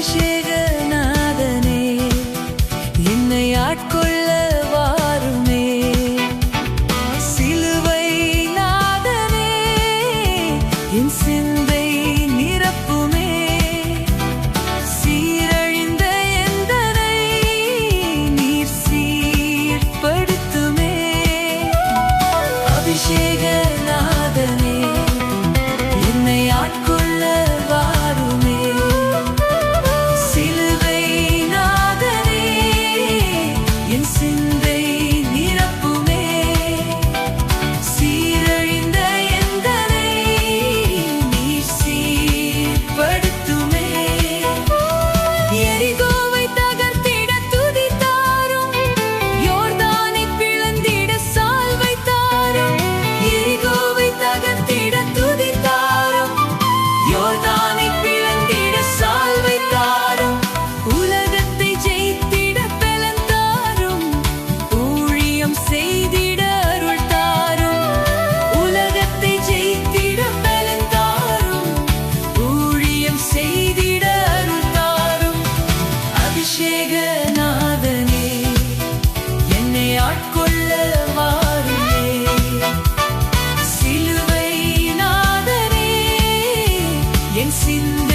அபிஷேகநாதனே என்னை ஆட்கொள்ள வாருமே. சிலுவை நாதனே என் சிந்தை நிரப்புமே. சீரழிந்த எந்தனை நீர் சீர்படுத்துமே. அபிஷேகநாதனே என்னை ஆட்கொள்ள வாருமே. சிலுவை நாதனே என் சிந்தை நிரப்புமே. சீரழிந்த எந்தனை நீர் சீர்படுத்துமே. எரிகோவை தகர்த்திட துதி தாரும். யோர்தானை பிளந்திட சால்வை தாரும். எரிகோவை தகர்த்திட துதி தாரும். யோர்தானை பிளந்திட சால்வை தாரும். உலகத்தை ஜெயித்திட பலன் தாரும். ஊழியம் செய்திட அருள் தாரும். உலகத்தை ஜெயித்திட பலன் தாரும். ஊழியம் செய்திட அருள் தாரும். அபிஷேகநாதனே என்னை ஆட்கொள்ள வாருமே. சிலுவை நாதனே என் சிந்தை